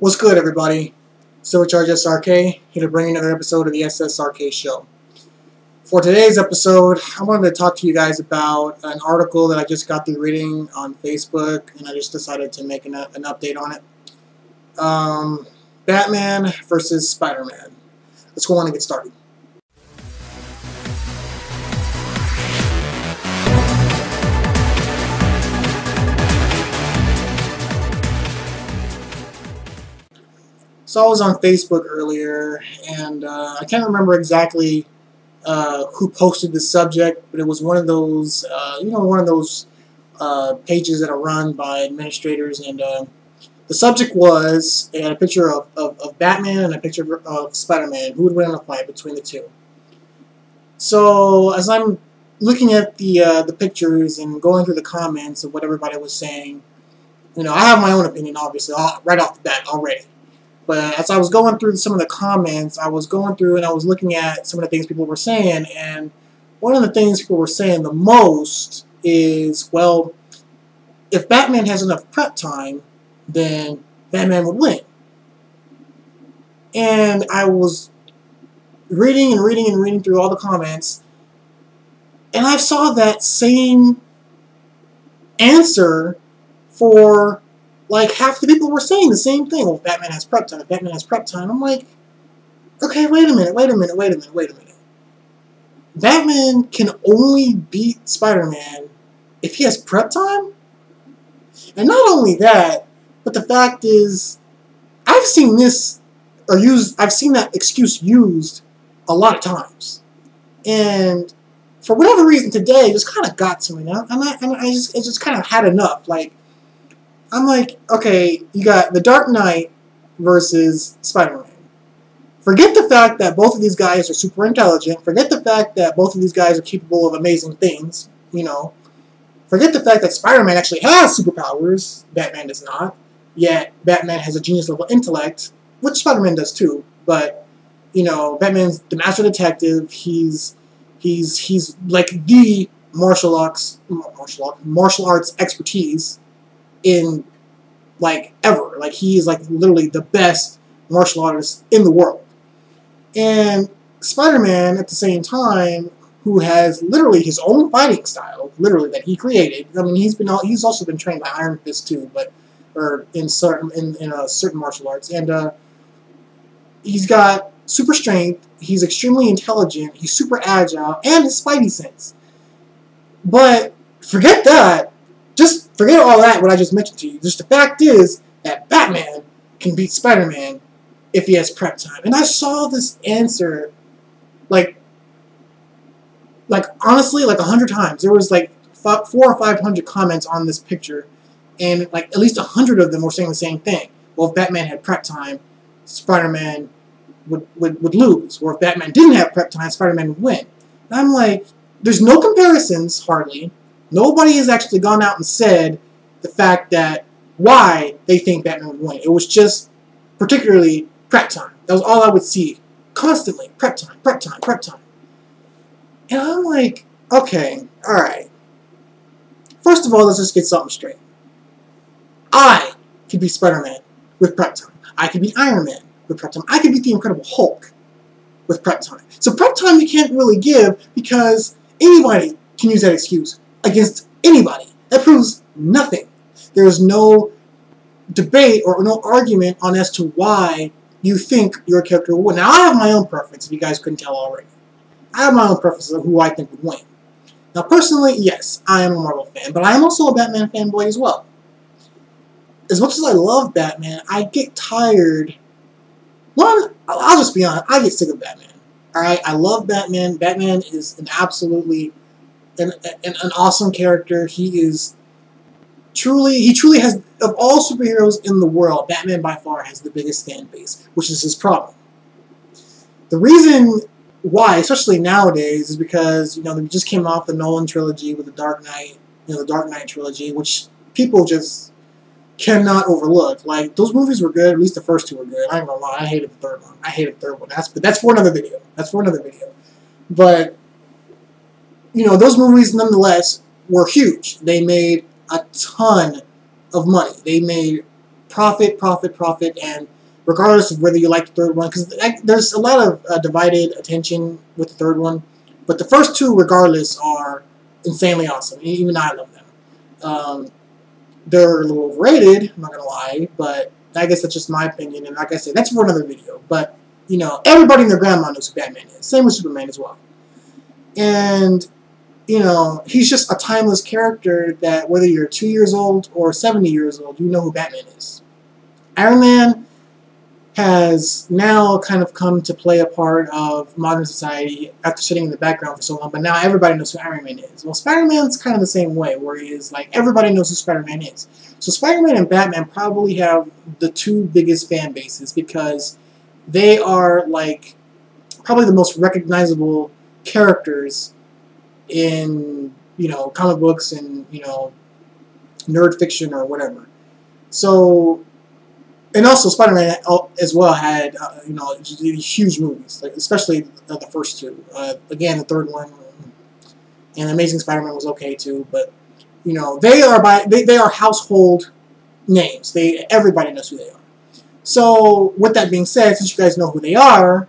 What's good, everybody? Silvercharge SRK, here to bring you another episode of the SSRK Show. For today's episode, I wanted to talk to you guys about an article that I just got through reading on Facebook, and I just decided to make an update on it. Batman versus Spider-Man. Let's go on and get started. So I was on Facebook earlier, and I can't remember exactly who posted the subject, but it was one of those, pages that are run by administrators, and the subject was, they had a picture of Batman and a picture of Spider-Man. Who would win in a fight between the two? So as I'm looking at the pictures and going through the comments of what everybody was saying, I have my own opinion, obviously, right off the bat already. But as I was going through some of the comments, I was going through and I was looking at some of the things people were saying, and one of the things people were saying the most is, well, if Batman has enough prep time, then Batman would win. And I was reading through all the comments, and I saw that same answer for like half the people were saying the same thing. Well, Batman has prep time. Batman has prep time. I'm like, okay, wait a minute. Batman can only beat Spider-Man if he has prep time? And not only that, but the fact is, I've seen that excuse used a lot of times. And for whatever reason today, it just kind of got to me. I just kind of had enough. I'm like, okay, you got The Dark Knight versus Spider-Man. Forget the fact that both of these guys are super intelligent. Forget the fact that both of these guys are capable of amazing things, Forget the fact that Spider-Man actually has superpowers. Batman does not. Yet, Batman has a genius-level intellect, which Spider-Man does too. But, Batman's the master detective. He's like the martial arts expertise in ever. He is literally the best martial artist in the world. And Spider-Man at the same time, who has literally his own fighting style, literally that he created. I mean, he's also been trained by Iron Fist too, in certain martial arts, and he's got super strength. He's extremely intelligent. He's super agile, and his Spidey sense. But forget that. Just forget all that, what I just mentioned to you. Just the fact is that Batman can beat Spider-Man if he has prep time. And I saw this answer, honestly, 100 times. There was 400 or 500 comments on this picture, and at least 100 of them were saying the same thing. Well, if Batman had prep time, Spider-Man would lose. Or if Batman didn't have prep time, Spider-Man would win. And I'm like, there's no comparisons, hardly. Nobody has actually gone out and said the fact that why they think Batman would win. It was just particularly prep time. That was all I would see constantly. Prep time. And I'm like, okay, alright. First of all, let's just get something straight. I could be Spider-Man with prep time. I could be Iron Man with prep time. I could be the Incredible Hulk with prep time. So prep time you can't really give because anybody can use that excuse against anybody. That proves nothing. There is no debate or no argument on as to why you think your character will win. Now, I have my own preference, if you guys couldn't tell already. I have my own preference of who I think would win. Now, personally, yes, I am a Marvel fan, but I am also a Batman fanboy as well. As much as I love Batman, I get tired. One, I'll just be honest, I get sick of Batman. Alright, I love Batman. Batman is an awesome character. He truly has, of all superheroes in the world, Batman by far has the biggest fan base, which is his problem. The reason why, especially nowadays, is because, they just came off the Nolan trilogy with the Dark Knight, the Dark Knight trilogy, which people just cannot overlook. Those movies were good, at least the first two were good. I ain't gonna lie, I hated the third one. That's for another video. But, those movies, nonetheless, were huge. They made a ton of money. They made profit, and regardless of whether you like the third one, because there's a lot of divided attention with the third one, but the first two, regardless, are insanely awesome. Even I love them. They're a little overrated, I'm not gonna lie, but I guess that's just my opinion, and like I said, that's for another video. But you know, everybody and their grandma knows who Batman is. Same with Superman as well. And you know, he's just a timeless character that whether you're 2 years old or 70 years old, you know who Batman is. Iron Man has now kind of come to play a part of modern society after sitting in the background for so long, but now everybody knows who Iron Man is. Well, Spider-Man's kind of the same way, where he is like, everybody knows who Spider-Man is. So Spider-Man and Batman probably have the two biggest fan bases because they are like probably the most recognizable characters in, you know, comic books and, you know, nerd fiction or whatever. So, and also Spider-Man as well had, you know, huge movies, like especially the first two. Again, the third one, and Amazing Spider-Man was okay too, but you know, they are household names. Everybody knows who they are. So, with that being said, since you guys know who they are,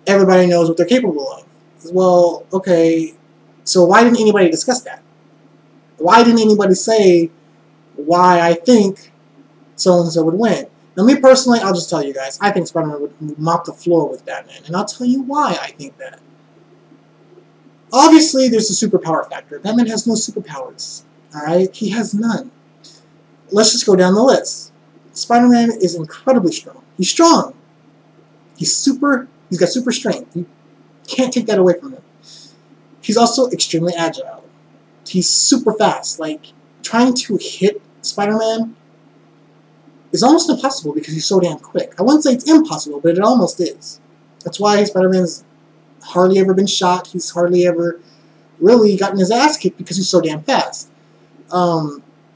everybody knows what they're capable of. Well, okay, so why didn't anybody discuss that? Why didn't anybody say why I think so-and-so would win? Now, me personally, I'll just tell you guys, I think Spider-Man would mop the floor with Batman, and I'll tell you why I think that. Obviously, there's a superpower factor. Batman has no superpowers, alright? He has none. Let's just go down the list. Spider-Man is incredibly strong. He's strong. He's got super strength. You can't take that away from him. He's also extremely agile. He's super fast. Like, trying to hit Spider-Man is almost impossible because he's so damn quick. I wouldn't say it's impossible, but it almost is. That's why Spider-Man's hardly ever been shot. He's hardly ever really gotten his ass kicked because he's so damn fast.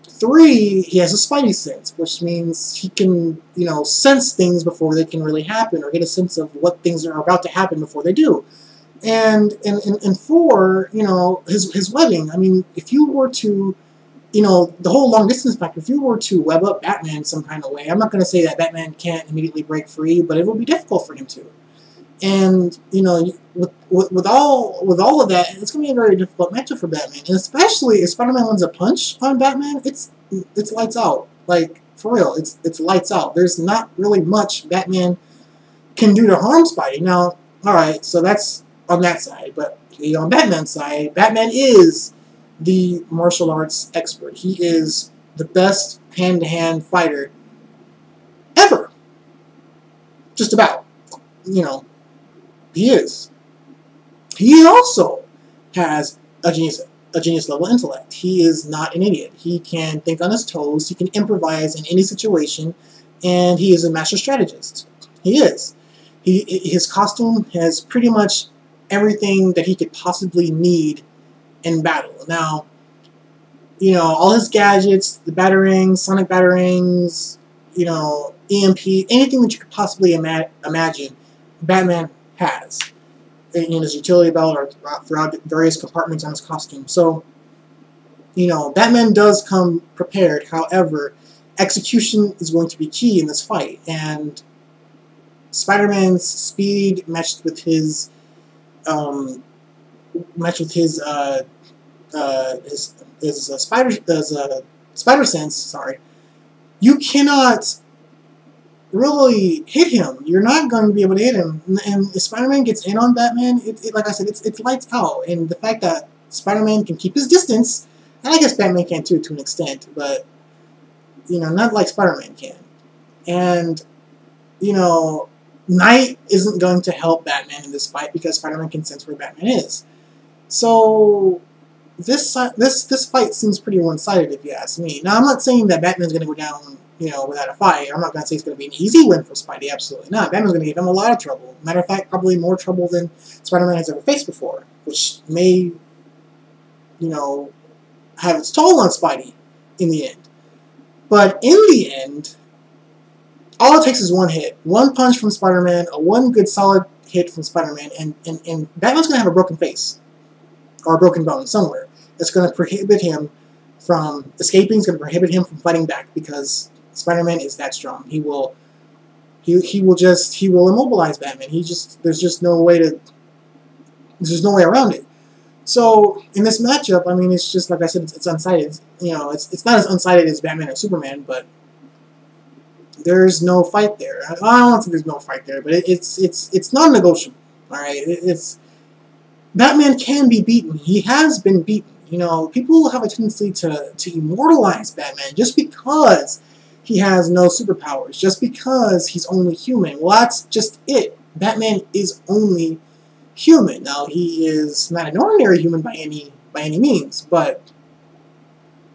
3, he has a spidey sense, which means he can, you know, sense things before they can really happen, or get a sense of what things are about to happen before they do. And 4, you know, his webbing. I mean, if you were to, you know, the whole long distance factor, if you were to web up Batman some kind of way, I'm not going to say that Batman can't immediately break free, but it will be difficult for him to. And, you know, with all of that, it's going to be a very difficult matchup for Batman. And especially if Spider-Man lands a punch on Batman, it's lights out. Like, for real, it's lights out. There's not really much Batman can do to harm Spidey. Now, alright, so that's on that side. But on Batman's side, Batman is the martial arts expert. He is the best hand-to-hand fighter ever. Just about. You know, he is. He also has a genius level intellect. He is not an idiot. He can think on his toes. He can improvise in any situation, and he is a master strategist. He is. His costume has pretty much everything that he could possibly need in battle. Now, you know, all his gadgets, the batarangs, sonic batarangs, you know, EMP, anything that you could possibly imagine, Batman has in his utility belt or throughout various compartments on his costume. So, you know, Batman does come prepared. However, execution is going to be key in this fight, and Spider-Man's speed matched with his spider sense. Sorry, you cannot really hit him. You're not going to be able to hit him. And if Spider-Man gets in on Batman, like I said, it's lights out. And the fact that Spider-Man can keep his distance, and I guess Batman can too, to an extent, but, you know, not like Spider-Man can. And, you know, Night isn't going to help Batman in this fight because Spider-Man can sense where Batman is. So this fight seems pretty one-sided, if you ask me. Now, I'm not saying that Batman's going to go down, you know, without a fight. I'm not going to say it's going to be an easy win for Spidey. Absolutely not. Batman's going to give him a lot of trouble. Matter of fact, probably more trouble than Spider-Man has ever faced before, which may, you know, have its toll on Spidey in the end. But in the end, all it takes is one hit. One punch from Spider-Man, one good solid hit from Spider-Man, and Batman's going to have a broken face. Or a broken bone somewhere. It's going to prohibit him from escaping. It's going to prohibit him from fighting back because Spider-Man is that strong. He will immobilize Batman. There's no way around it. So in this matchup, I mean, it's just like I said, it's unsighted. You know, it's not as unsighted as Batman or Superman, but there's no fight there. I don't want to say there's no fight there, but it's non-negotiable. All right, it's Batman can be beaten. He has been beaten. You know, people have a tendency to immortalize Batman just because he has no superpowers, just because he's only human. Well, that's just it. Batman is only human. Now, he is not an ordinary human by any means, but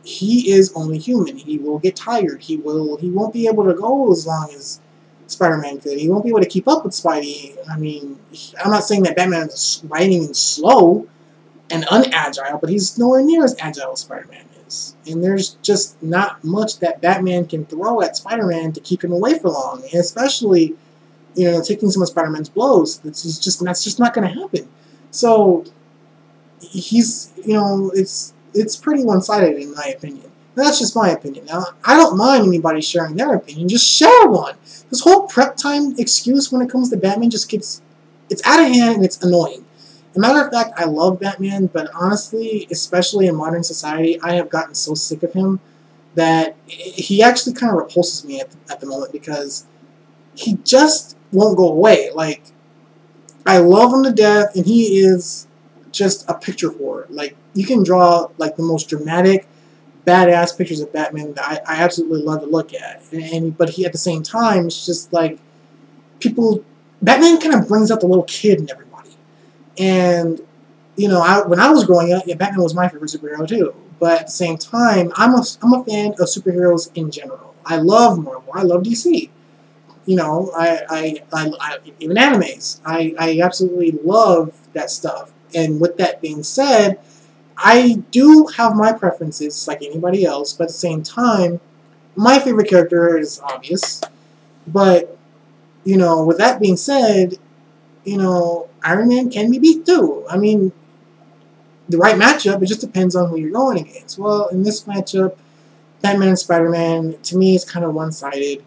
he is only human. He will get tired. He won't be able to go as long as Spider-Man could. He won't be able to keep up with Spidey. I mean, I'm not saying that Batman is by any means slow and unagile, but he's nowhere near as agile as Spider-Man is. And there's just not much that Batman can throw at Spider-Man to keep him away for long, and especially, you know, taking some of Spider-Man's blows. That's just not going to happen. So he's, you know, it's pretty one-sided in my opinion. That's just my opinion. Now, I don't mind anybody sharing their opinion. Just share one. This whole prep time excuse when it comes to Batman just it's out of hand and it's annoying. As a matter of fact, I love Batman, but honestly, especially in modern society, I have gotten so sick of him that he actually kind of repulses me at the moment, because he just won't go away. Like, I love him to death, and he is just a picture for it. Like, you can draw like the most dramatic, badass pictures of Batman that I absolutely love to look at. But he, at the same time, it's just like Batman kind of brings out the little kid in everybody. And, you know, when I was growing up, yeah, Batman was my favorite superhero too. But at the same time, I'm a fan of superheroes in general. I love Marvel. I love DC. You know, I even animes. I absolutely love that stuff. And with that being said, I do have my preferences like anybody else, but at the same time, my favorite character is obvious. But, you know, with that being said, you know, Iron Man can be beat too. I mean, the right matchup, it just depends on who you're going against. Well, in this matchup, Batman and Spider-Man, to me, is kind of one-sided.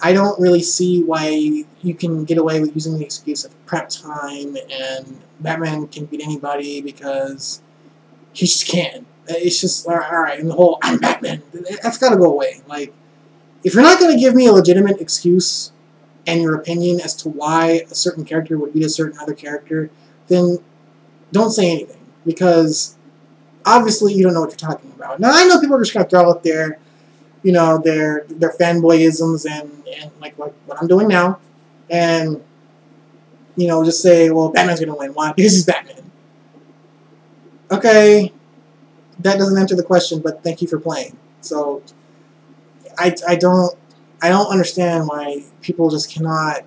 I don't really see why you can get away with using the excuse of prep time and Batman can beat anybody, because he just can. It's just, alright, and the whole, I'm Batman, that's gotta go away. Like, if you're not gonna give me a legitimate excuse and your opinion as to why a certain character would beat a certain other character, then don't say anything, because obviously you don't know what you're talking about. Now, I know people are just gonna throw out their, you know, their fanboyisms and like what I'm doing now, and, you know, just say, well, Batman's gonna win. Why? Because he's Batman. Okay, that doesn't answer the question, but thank you for playing. So, I don't understand why people just cannot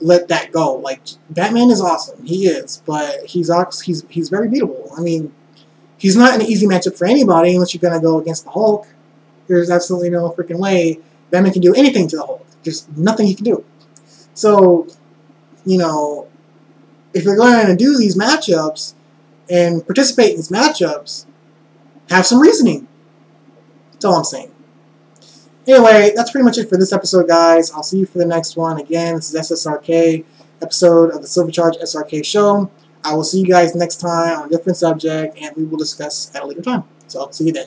let that go. Like, Batman is awesome, he is, but he's very beatable. I mean, he's not an easy matchup for anybody unless you're gonna go against the Hulk. There's absolutely no freaking way Batman can do anything to the Hulk. There's nothing he can do. So, you know, if you're going to do these matchups and participate in these matchups, have some reasoning. That's all I'm saying. Anyway, that's pretty much it for this episode, guys. I'll see you for the next one. Again, this is SSRK, episode of the Silvercharge SRK show. I will see you guys next time on a different subject, and we will discuss at a later time. So, I'll see you then.